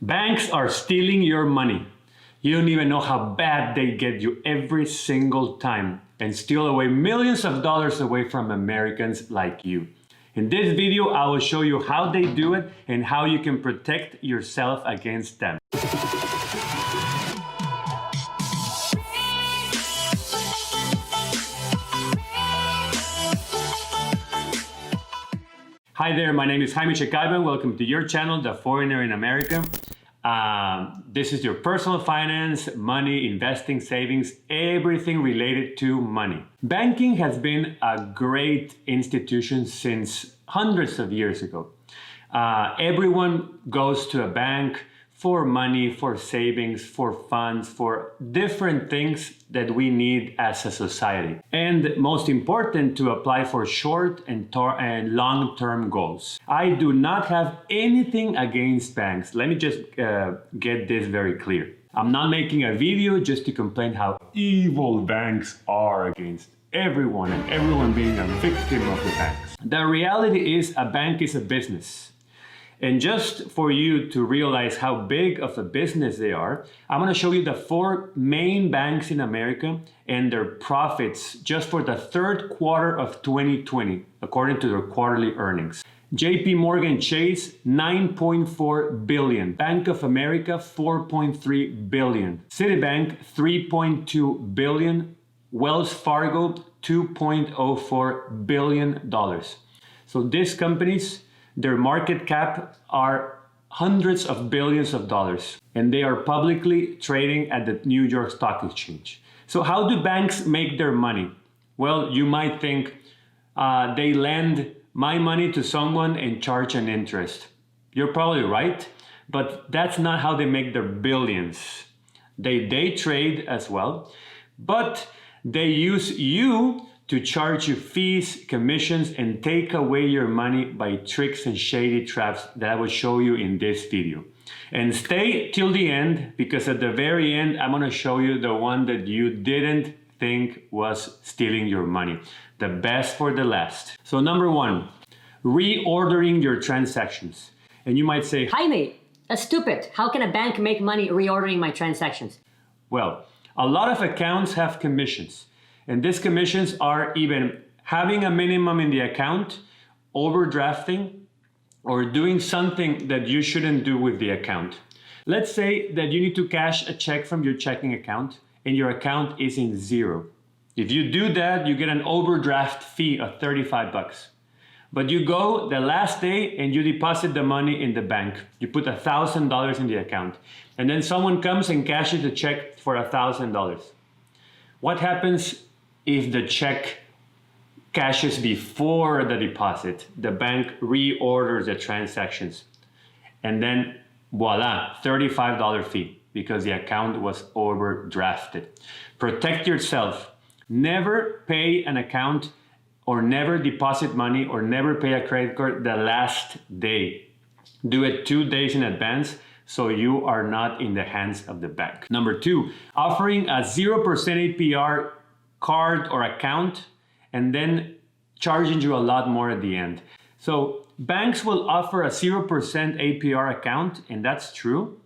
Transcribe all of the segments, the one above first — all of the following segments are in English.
Banks are stealing your money. You don't even know how bad they get you every single time and steal away millions of dollars away from Americans like you. In this video, I will show you how they do it and how you can protect yourself against them. Hi there, my name is Jaime Checaiban. Welcome to your channel, The Foreigner in America. This is your personal finance, money, investing, savings, everything related to money. Banking has been a great institution since hundreds of years ago. Everyone goes to a bank for money, for savings, for funds, for different things that we need as a society. And most important, to apply for short and long-term goals. I do not have anything against banks. Let me just get this very clear. I'm not making a video just to complain how evil banks are against everyone and everyone being a victim of the banks. The reality is a bank is a business. And just for you to realize how big of a business they are, I'm going to show you the 4 main banks in America and their profits just for the third quarter of 2020, according to their quarterly earnings. JP Morgan Chase, 9.4 billion. Bank of America, 4.3 billion. Citibank, 3.2 billion. Wells Fargo, $2.04 billion. So these companies, their market cap are hundreds of billions of dollars, and they are publicly trading at the New York Stock Exchange. So how do banks make their money? Well, you might think they lend my money to someone and charge an interest. You're probably right, but that's not how they make their billions. They day trade as well, but they use you to charge you fees, commissions, and take away your money by tricks and shady traps that I will show you in this video. And stay till the end, because at the very end, I'm gonna show you the one that you didn't think was stealing your money. The best for the last. So number 1, reordering your transactions. And you might say, Jaime, that's stupid. How can a bank make money reordering my transactions? Well, a lot of accounts have commissions. And these commissions are even having a minimum in the account, overdrafting, or doing something that you shouldn't do with the account. Let's say that you need to cash a check from your checking account and your account is in zero. If you do that, you get an overdraft fee of $35. But you go the last day and you deposit the money in the bank. You put $1,000 in the account. And then someone comes and cashes the check for $1,000. What happens if the check cashes before the deposit? The bank reorders the transactions. And then voila, $35 fee because the account was overdrafted. Protect yourself. Never pay an account or never deposit money or never pay a credit card the last day. Do it 2 days in advance so you are not in the hands of the bank. Number 2, offering a 0% APR card or account and then charging you a lot more at the end. So banks will offer a 0% APR account, and that's true,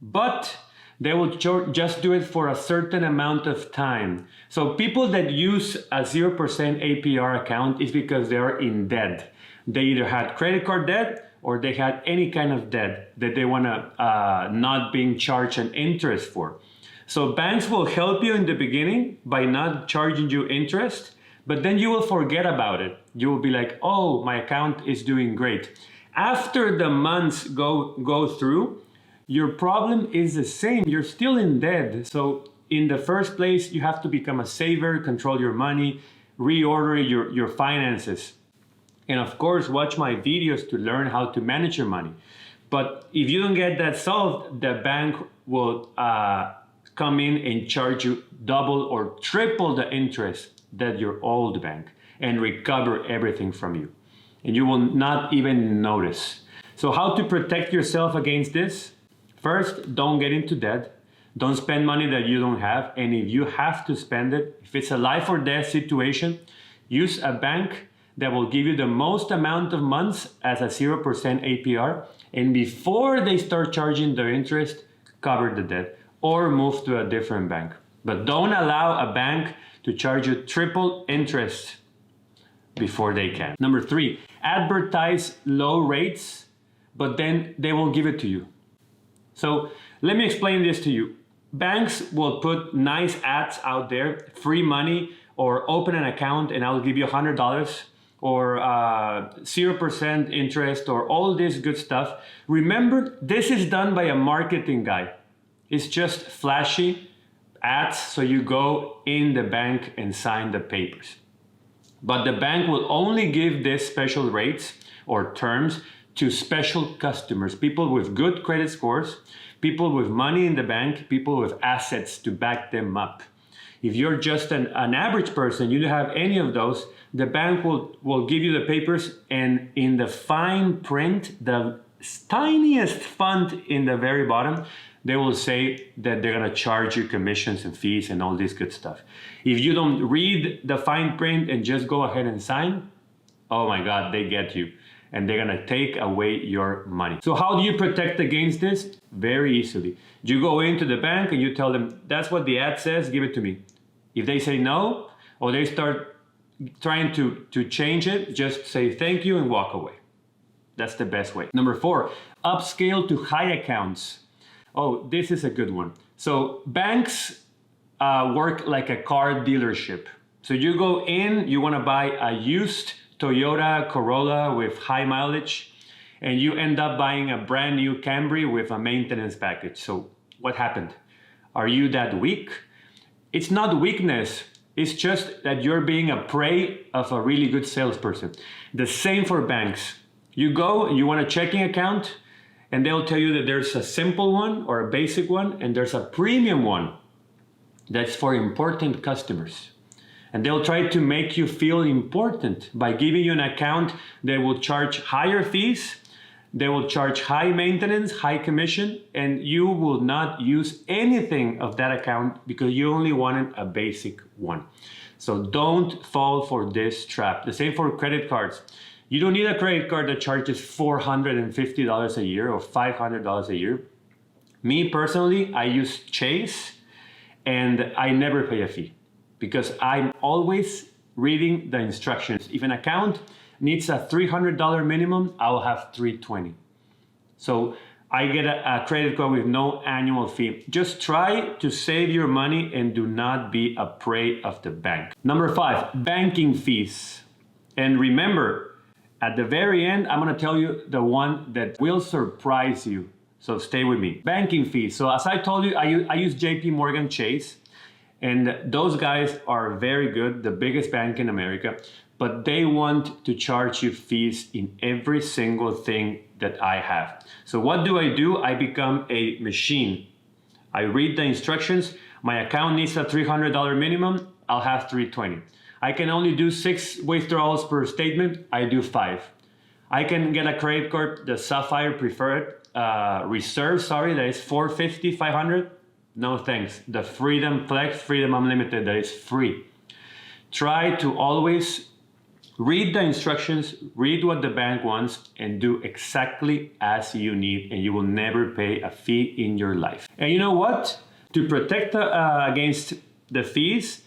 but they will just do it for a certain amount of time. So people that use a 0% APR account is because they're in debt. They either had credit card debt or they had any kind of debt that they want to not being charged an interest for. So banks will help you in the beginning by not charging you interest, but then you will forget about it. You will be like, oh, my account is doing great. After the months go through, your problem is the same. You're still in debt. So in the first place, you have to become a saver, control your money, reorder your finances. And of course, watch my videos to learn how to manage your money. But if you don't get that solved, the bank will come in and charge you double or triple the interest that your old bank and recover everything from you. And you will not even notice. So how to protect yourself against this? First, don't get into debt. Don't spend money that you don't have. And if you have to spend it, if it's a life or death situation, use a bank that will give you the most amount of months as a 0% APR. And before they start charging the interest, cover the debt or move to a different bank. But don't allow a bank to charge you triple interest before they can. Number 3, advertise low rates, but then they will give it to you. So let me explain this to you. Banks will put nice ads out there, free money, or open an account and I'll give you $100, or 0% interest, or all this good stuff. Remember, this is done by a marketing guy. It's just flashy ads, so you go in the bank and sign the papers. But the bank will only give this special rates or terms to special customers, people with good credit scores, people with money in the bank, people with assets to back them up. If you're just an average person, you don't have any of those, the bank will give you the papers, and in the fine print, the tiniest font in the very bottom, they will say that they're gonna charge you commissions and fees and all this good stuff. If you don't read the fine print and just go ahead and sign, oh my God, they get you. And they're gonna take away your money. So how do you protect against this? Very easily. You go into the bank and you tell them, that's what the ad says, give it to me. If they say no, or they start trying to change it, just say thank you and walk away. That's the best way. Number 4, upscale to high accounts. Oh, this is a good one. So banks work like a car dealership. So you go in, you wanna buy a used Toyota Corolla with high mileage, and you end up buying a brand new Camry with a maintenance package. So what happened? Are you that weak? It's not weakness. It's just that you're being a prey of a really good salesperson. The same for banks. You go and you want a checking account, and they'll tell you that there's a simple one or a basic one, and there's a premium one that's for important customers. And they'll try to make you feel important by giving you an account that will charge higher fees, they will charge high maintenance, high commission, and you will not use anything of that account because you only wanted a basic one. So don't fall for this trap. The same for credit cards. You don't need a credit card that charges $450 a year or $500 a year. Me personally, I use Chase and I never pay a fee because I'm always reading the instructions. If an account needs a $300 minimum, I'll have $320. So I get a credit card with no annual fee. Just try to save your money and do not be a prey of the bank. Number 5, banking fees. And remember, at the very end, I'm gonna tell you the one that will surprise you. So stay with me. Banking fees. So as I told you, I use JP Morgan Chase. And those guys are very good, the biggest bank in America, but they want to charge you fees in every single thing that I have. So what do? I become a machine. I read the instructions. My account needs a $300 minimum. I'll have $320. I can only do 6 withdrawals per statement. I do 5. I can get a credit card, the Sapphire Preferred Reserve, that is $450, $500. No thanks. The Freedom Flex, Freedom Unlimited, that is free. Try to always read the instructions, read what the bank wants, and do exactly as you need, and you will never pay a fee in your life. And you know what? To protect against the fees,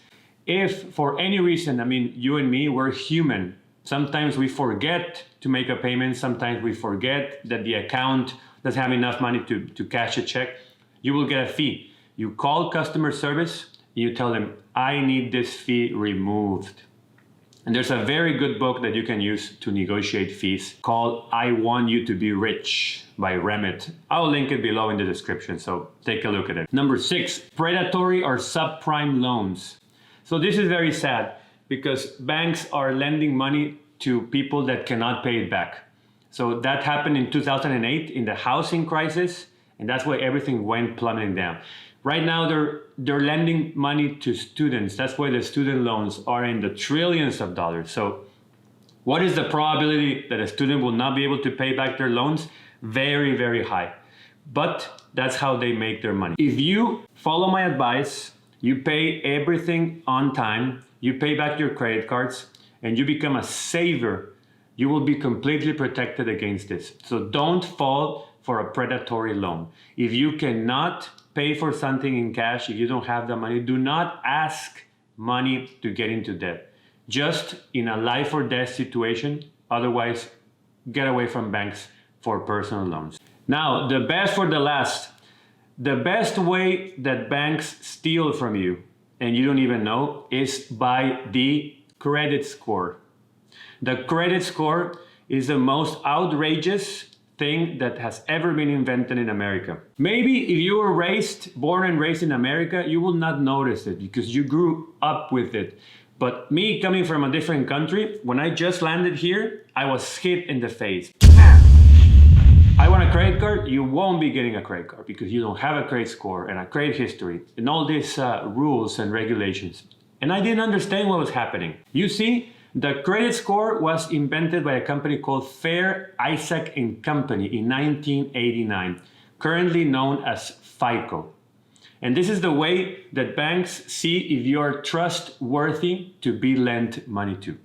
if for any reason, you and me, we're human. Sometimes we forget to make a payment. Sometimes we forget that the account doesn't have enough money to cash a check. You will get a fee. You call customer service, you tell them, I need this fee removed. And there's a very good book that you can use to negotiate fees called I Want You to Be Rich by Ramit. I'll link it below in the description, so take a look at it. Number 6, predatory or subprime loans. So this is very sad because banks are lending money to people that cannot pay it back. So that happened in 2008 in the housing crisis, and that's why everything went plummeting down. Right now, they're lending money to students. That's why the student loans are in the trillions of dollars. So what is the probability that a student will not be able to pay back their loans? Very, very high. But that's how they make their money. If you follow my advice, you pay everything on time, you pay back your credit cards, and you become a saver, you will be completely protected against this. So don't fall for a predatory loan. If you cannot pay for something in cash, if you don't have the money, do not ask money to get into debt. Just in a life or death situation, otherwise get away from banks for personal loans. Now, the best for the last. The best way that banks steal from you, and you don't even know, is by the credit score. The credit score is the most outrageous thing that has ever been invented in America. Maybe if you were born and raised in America, you will not notice it because you grew up with it. But me coming from a different country, when I just landed here, I was hit in the face. I want a credit card, you won't be getting a credit card because you don't have a credit score and a credit history and all these rules and regulations. And I didn't understand what was happening. You see, the credit score was invented by a company called Fair, Isaac and Company in 1989, currently known as FICO. And this is the way that banks see if you are trustworthy to be lent money to.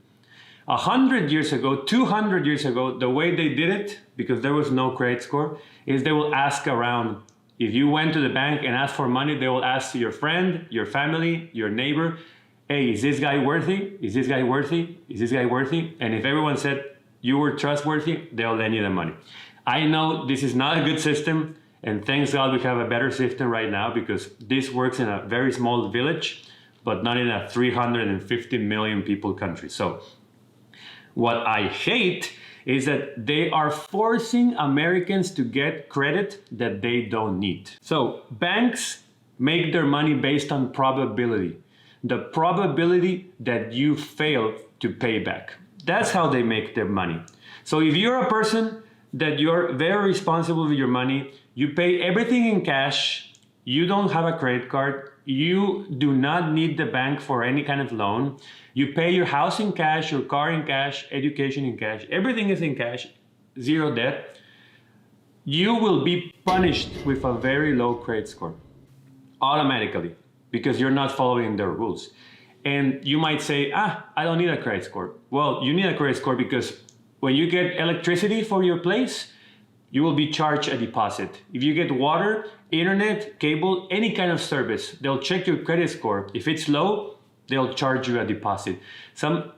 100 years ago, 200 years ago, the way they did it, because there was no credit score, is they will ask around. If you went to the bank and asked for money, they will ask your friend, your family, your neighbor, hey, is this guy worthy? Is this guy worthy? Is this guy worthy? And if everyone said you were trustworthy, they'll lend you the money. I know this is not a good system, and thanks God we have a better system right now because this works in a very small village, but not in a 350 million people country. So what I hate is that they are forcing Americans to get credit that they don't need. So banks make their money based on probability. The probability that you fail to pay back. That's how they make their money. So if you're a person that you're very responsible with your money, you pay everything in cash, you don't have a credit card, you do not need the bank for any kind of loan, you pay your house in cash, your car in cash, education in cash, everything is in cash, zero debt, you will be punished with a very low credit score automatically because you're not following their rules. And you might say, I don't need a credit score. Well, you need a credit score because when you get electricity for your place, you will be charged a deposit. If you get water, internet, cable, any kind of service, they'll check your credit score. If it's low, they'll charge you a deposit. Some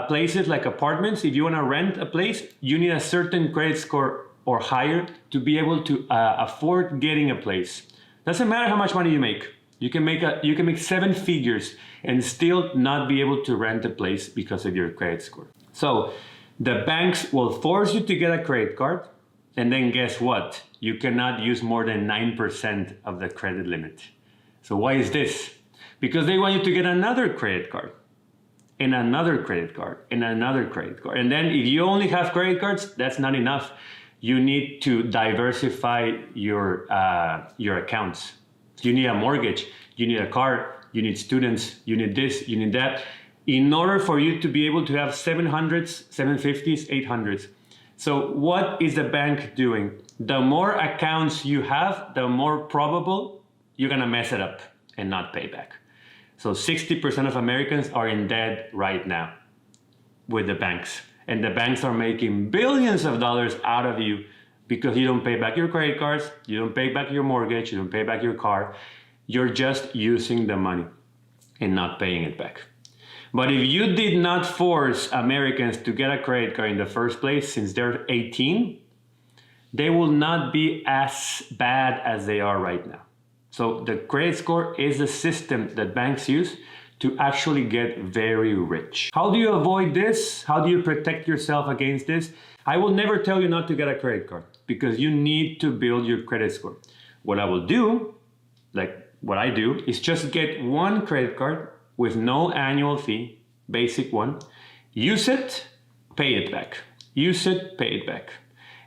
places like apartments, if you want to rent a place, you need a certain credit score or higher to be able to afford getting a place. Doesn't matter how much money you make. You can make 7 figures and still not be able to rent a place because of your credit score. So the banks will force you to get a credit card, and then guess what? You cannot use more than 9% of the credit limit. So why is this? Because they want you to get another credit card, and another credit card, and another credit card. And then if you only have credit cards, that's not enough. You need to diversify your accounts. You need a mortgage, you need a car, you need students, you need this, you need that, in order for you to be able to have 700s, 750s, 800s. So what is the bank doing? The more accounts you have, the more probable you're gonna mess it up and not pay back. So 60% of Americans are in debt right now with the banks. And the banks are making billions of dollars out of you because you don't pay back your credit cards, you don't pay back your mortgage, you don't pay back your car. You're just using the money and not paying it back. But if you did not force Americans to get a credit card in the first place since they're 18, they will not be as bad as they are right now. So the credit score is the system that banks use to actually get very rich. How do you avoid this? How do you protect yourself against this? I will never tell you not to get a credit card because you need to build your credit score. What I will do, what I do, is just get one credit card with no annual fee, basic one, use it, pay it back. Use it, pay it back.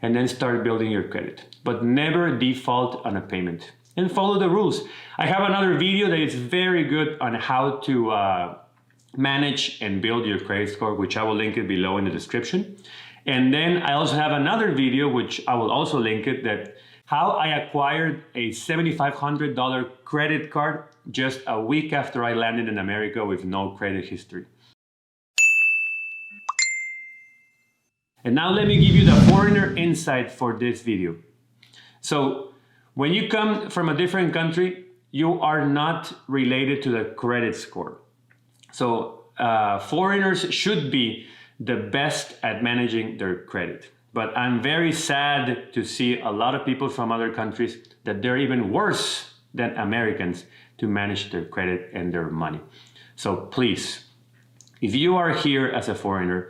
And then start building your credit. But never default on a payment. And follow the rules. I have another video that is very good on how to manage and build your credit score, which I will link it below in the description. And then I also have another video, which I will also link it, that how I acquired a $7,500 credit card just a week after I landed in America with no credit history. And now let me give you the foreigner insight for this video. So when you come from a different country, you are not related to the credit score. So foreigners should be the best at managing their credit. But I'm very sad to see a lot of people from other countries that they're even worse than Americans to manage their credit and their money. So please, if you are here as a foreigner,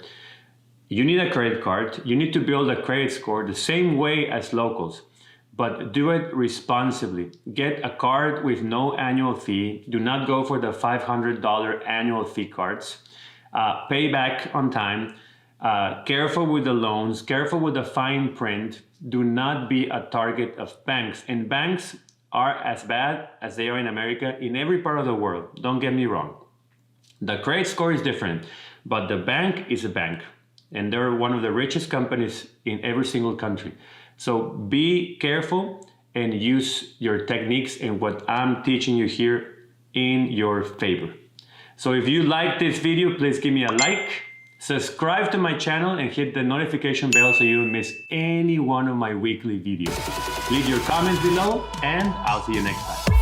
you need a credit card. You need to build a credit score the same way as locals, but do it responsibly. Get a card with no annual fee. Do not go for the $500 annual fee cards. Pay back on time. Careful with the loans. Careful with the fine print. Do not be a target of banks. And banks are as bad as they are in America in every part of the world. Don't get me wrong. The credit score is different, but the bank is a bank. And they're one of the richest companies in every single country. So be careful and use your techniques and what I'm teaching you here in your favor. So if you like this video, please give me a like, subscribe to my channel and hit the notification bell so you don't miss any one of my weekly videos. Leave your comments below and I'll see you next time.